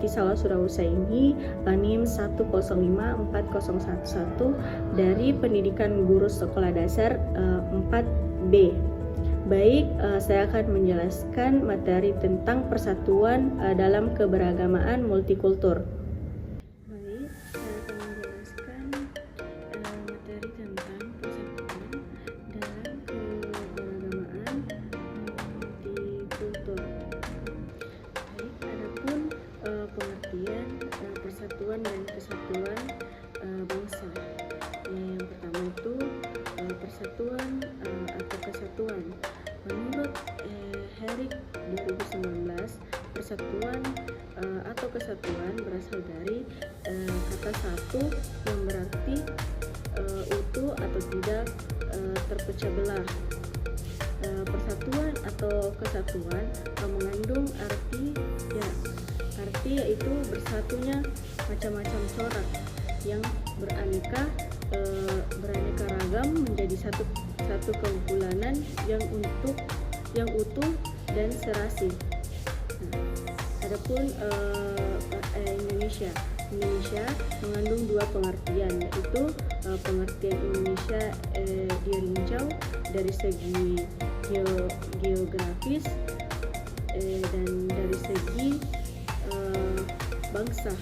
Bakti Salah Surausa ini NIM 1054011 dari Pendidikan Guru Sekolah Dasar 4B. Baik, saya akan menjelaskan materi tentang persatuan dalam keberagamaan multikultur. Baik, saya akan menjelaskan materi tentang persatuan dalam keberagamaan multikultur. Baik, adapun pengertian persatuan dan kesatuan bangsa. Yang pertama itu persatuan atau kesatuan. Menurut Herrick 2019, persatuan atau kesatuan berasal dari kata satu yang berarti utuh atau tidak terpecah belah. Persatuan atau kesatuan mengandung arti yaitu bersatunya macam-macam corak yang beraneka ragam menjadi satu kekumpulan yang utuh dan serasi. Adapun Indonesia mengandung dua pengertian, yaitu pengertian Indonesia dirinjau dari segi geografis dan dari segi bangsa.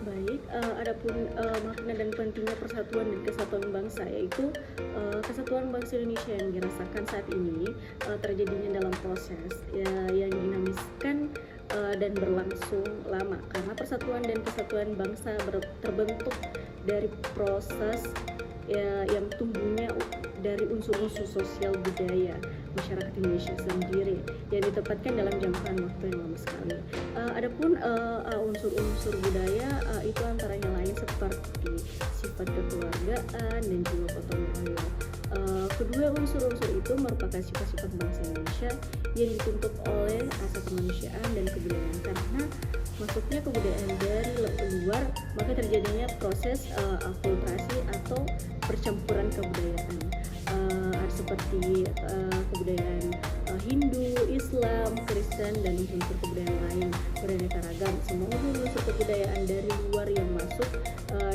Baik, adapun makna dan pentingnya persatuan dan kesatuan bangsa, yaitu kesatuan bangsa Indonesia yang dirasakan saat ini terjadinya dalam proses yang dinamiskan dan berlangsung lama, karena persatuan dan kesatuan bangsa terbentuk dari proses yang tumbuhnya dari unsur-unsur sosial budaya masyarakat Indonesia sendiri yang ditempatkan dalam jangkaan waktu yang lama sekali. Adapun unsur-unsur budaya itu antaranya lain seperti sifat kekeluargaan dan juga gotong royong. Kedua unsur-unsur itu merupakan sifat-sifat bangsa Indonesia yang dituntut oleh rasa kemanusiaan dan kebudayaan. Karena masuknya kebudayaan dari luar, maka terjadinya proses akulturasi atau percampuran kebudayaan seperti kebudayaan Hindu, Islam, Kristen, dan unsur kebudayaan lain beraneka ragam. Semua unsur kebudayaan dari luar yang masuk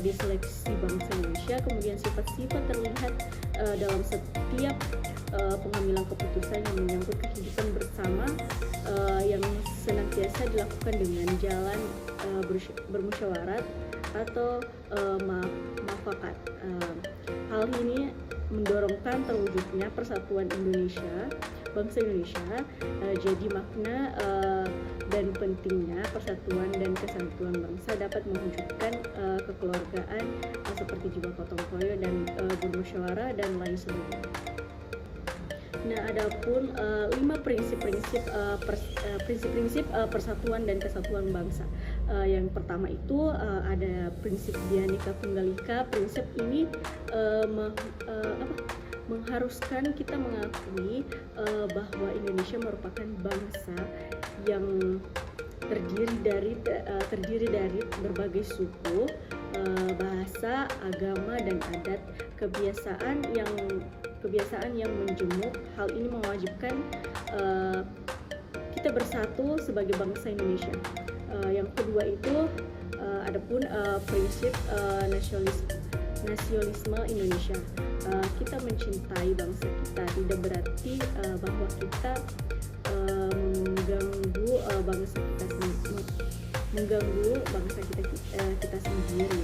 diseleksi bangsa Indonesia, kemudian sifat-sifat terlihat dalam setiap pengambilan keputusan yang menyangkut kehidupan bersama yang senantiasa dilakukan dengan jalan bermusyawarat atau mufakat. Hal ini mendorongkan terwujudnya persatuan Indonesia, bangsa Indonesia. Jadi makna dan pentingnya persatuan dan kesatuan bangsa dapat mewujudkan kekeluargaan seperti jiwa gotong royong dan bermusyawarah dan lain sebagainya. Nah, adapun 5 prinsip-prinsip persatuan dan kesatuan bangsa. Yang pertama itu ada prinsip Bhinneka Tunggal Ika. Prinsip ini mengharuskan kita mengakui bahwa Indonesia merupakan bangsa yang terdiri dari berbagai suku, bahasa, agama, dan adat, kebiasaan yang menjemuk. Hal ini mewajibkan kita bersatu sebagai bangsa Indonesia. Yang kedua itu adapun prinsip nasionalisme Indonesia. Kita mencintai bangsa kita tidak berarti bahwa kita mengganggu bangsa kita sendiri.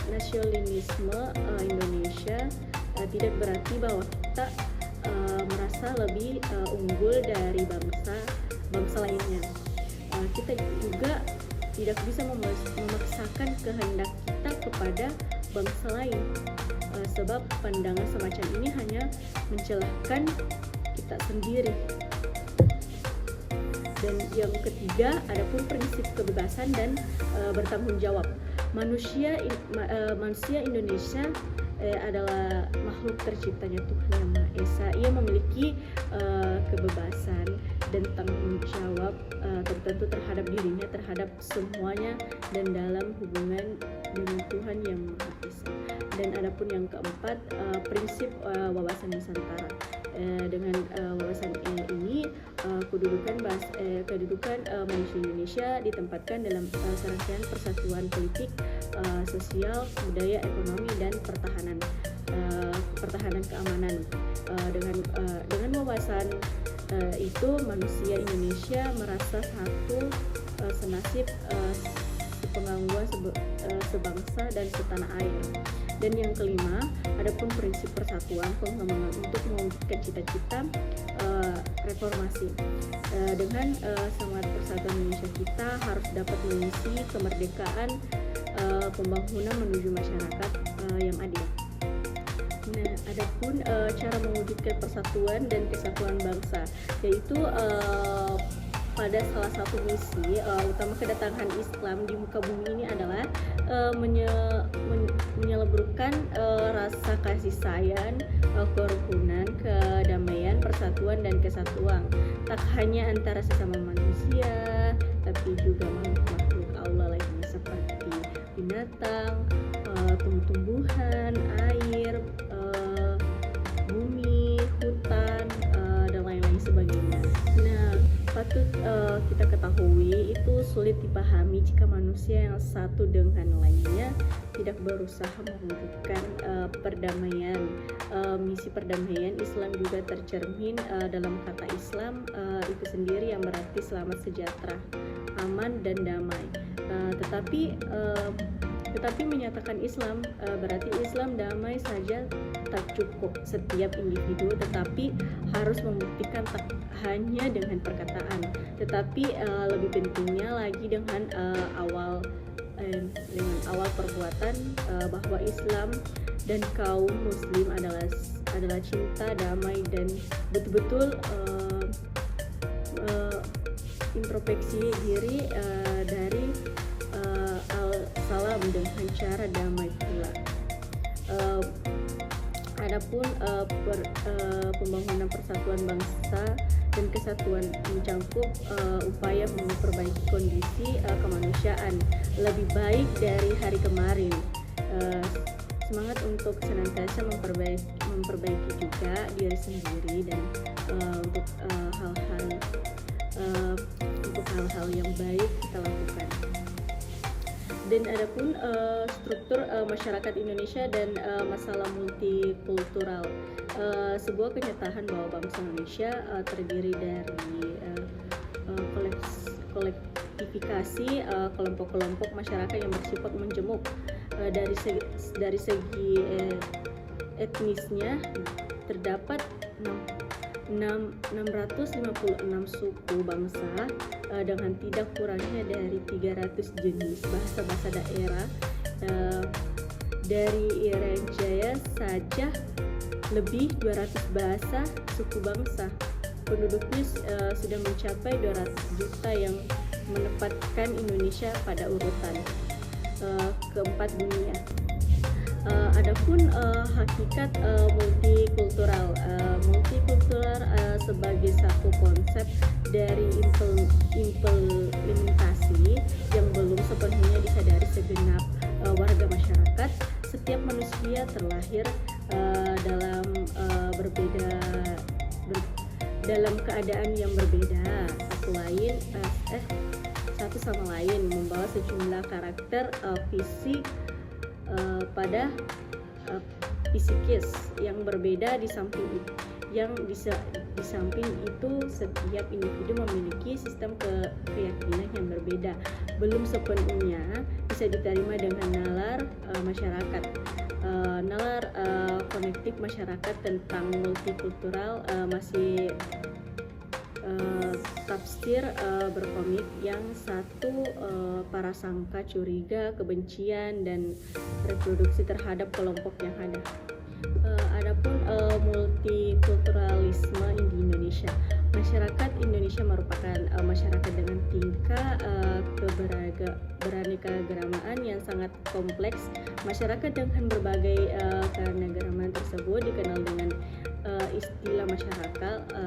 Nasionalisme Indonesia tidak berarti bahwa kita merasa lebih unggul dari bangsa lainnya. Kita juga tidak bisa memaksakan kehendak kita kepada bangsa lain, sebab pandangan semacam ini hanya mencelakakan kita sendiri. Dan yang ketiga, adapun prinsip kebebasan dan bertanggung jawab. Manusia Indonesia adalah makhluk terciptanya Tuhan Yang Maha Esa. Ia memiliki kebebasan dan tanggung jawab tertentu terhadap dirinya, terhadap semuanya, dan dalam hubungan dengan Tuhan Yang Maha Esa. Dan adapun yang keempat, prinsip wawasan Nusantara. Dengan wawasan ini, kedudukan manusia Indonesia ditempatkan dalam serangkaian persatuan politik, sosial, budaya, ekonomi, dan pertahanan keamanan. Dengan wawasan itu, manusia Indonesia merasa satu, senasib, sepengetahuan, sebangsa dan setanah air. Dan yang kelima, adapun prinsip persatuan pengembangan untuk mewujudkan cita-cita reformasi. Dengan semangat persatuan Indonesia, kita harus dapat mengisi kemerdekaan pembangunan menuju masyarakat yang adil. Nah, adapun cara mewujudkan persatuan dan kesatuan bangsa, yaitu pada salah satu misi utama kedatangan Islam di muka bumi ini adalah menyeleburkan rasa kasih sayang, kerukunan, kedamaian, persatuan, dan kesatuan, tak hanya antara sesama manusia, tapi juga makhluk Allah lainnya seperti binatang, tumbuh-tumbuhan, air, bumi, hutan, dan lain-lain sebagainya. Nah, patut kita ketahui itu sulit dipahami jika manusia yang satu dengan lainnya tidak berusaha mewujudkan perdamaian. Misi perdamaian Islam juga tercermin dalam kata Islam itu sendiri, yang berarti selamat, sejahtera, aman, dan damai. Tetapi menyatakan Islam berarti Islam damai saja tak cukup. Setiap individu tetapi harus membuktikan tak hanya dengan perkataan, tetapi lebih pentingnya lagi dengan awal perbuatan, bahwa Islam dan kaum Muslim adalah cinta, damai, dan betul-betul introspeksi diri dari salam dengan cara damai pula. Adapun pembangunan persatuan bangsa dan kesatuan mencakup upaya memperbaiki kondisi kemanusiaan lebih baik dari hari kemarin. Semangat untuk senantiasa memperbaiki juga diri sendiri dan untuk hal-hal yang baik kita lakukan. Dan adapun struktur masyarakat Indonesia dan masalah multikultural, sebuah kenyataan bahwa bangsa Indonesia terdiri dari kolektifikasi kelompok-kelompok masyarakat yang bersifat menjemuk. Dari segi etnisnya terdapat 656 suku bangsa dengan tidak kurangnya dari 300 jenis bahasa daerah. Dari Irian Jaya saja lebih 200 bahasa suku bangsa. Penduduknya sudah mencapai 200 juta, yang menempatkan Indonesia pada urutan keempat dunia. Adapun hakikat multikultural sebagai satu konsep dari implementasi yang belum sepenuhnya disadari segenap warga masyarakat. Setiap manusia terlahir dalam keadaan yang berbeda, satu sama lain, membawa sejumlah karakter fisik pada psikis yang berbeda. Di samping itu, setiap individu memiliki sistem keyakinan yang berbeda, belum sepenuhnya bisa diterima dengan nalar masyarakat. Nalar konektif masyarakat tentang multikultural masih tafsir berkomik, yang satu prasangka, curiga, kebencian, dan reproduksi terhadap kelompok yang ada. Adapun multikulturalisme di Indonesia, masyarakat Indonesia merupakan masyarakat dengan tingkah beraneka-keragaman yang sangat kompleks. Masyarakat dengan berbagai keanekaragaman tersebut dikenal dengan istilah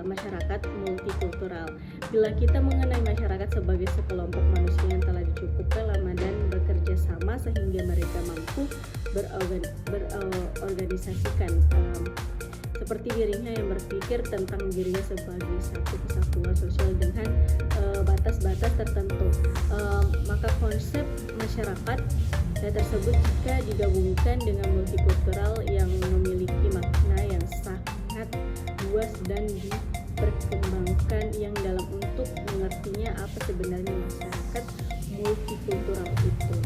masyarakat multikultural. Bila kita mengenai masyarakat sebagai sekelompok manusia yang telah dicukupkan lama dan bekerja sama sehingga mereka mampu berorganisasikan seperti dirinya yang berpikir tentang dirinya sebagai satu kesatuan sosial dengan batas-batas tertentu. Maka konsep masyarakat tersebut jika digabungkan dengan multikultural yang memiliki makna yang sangat luas dan diperkembangkan yang dalam untuk mengertinya apa sebenarnya masyarakat multikultural itu.